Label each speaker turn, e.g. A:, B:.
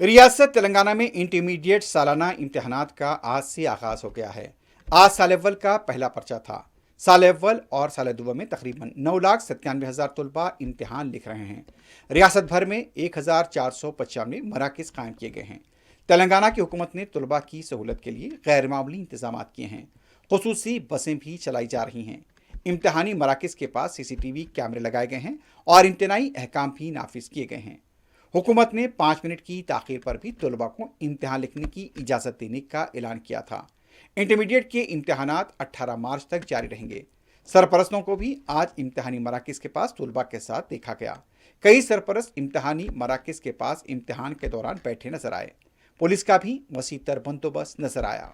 A: रियासत तेलंगाना में इंटरमीडिएट सालाना इम्तहानात का आज से आगाज हो गया है। आज साल अव्वल का पहला पर्चा था। साल अव्वल और साल दुआ में तकरीबन 9,97,000 तलबा इम्तिहान लिख रहे हैं। रियासत भर में 1,495 मराकज़ कायम किए गए हैं। तेलंगाना की हुकूमत ने तलबा की सहूलत के लिए गैर मामूली इंतजाम किए हैं। खुसूसी बसें भी चलाई जा रही हैं। इम्तहानी मराकज़ के पास CCTV कैमरे लगाए गए हैं और इम्तनाई अहकाम भी नाफिज किए गए हैं। हुकूमत ने 5 मिनट की ताख़ीर पर भी तलबा को इम्तहान लिखने की इजाज़त देने का ऐलान किया था। इंटरमीडिएट के इम्तहानात 18 मार्च तक जारी रहेंगे। सरपरस्तों को भी आज इम्तहानी मराकज़ के पास तलबा के साथ देखा गया। कई सरपरस्त इम्तहानी मराकज़ के पास इम्तहान के दौरान बैठे नजर आए। पुलिस का भी वसीतर बंदोबस्त नजर आया।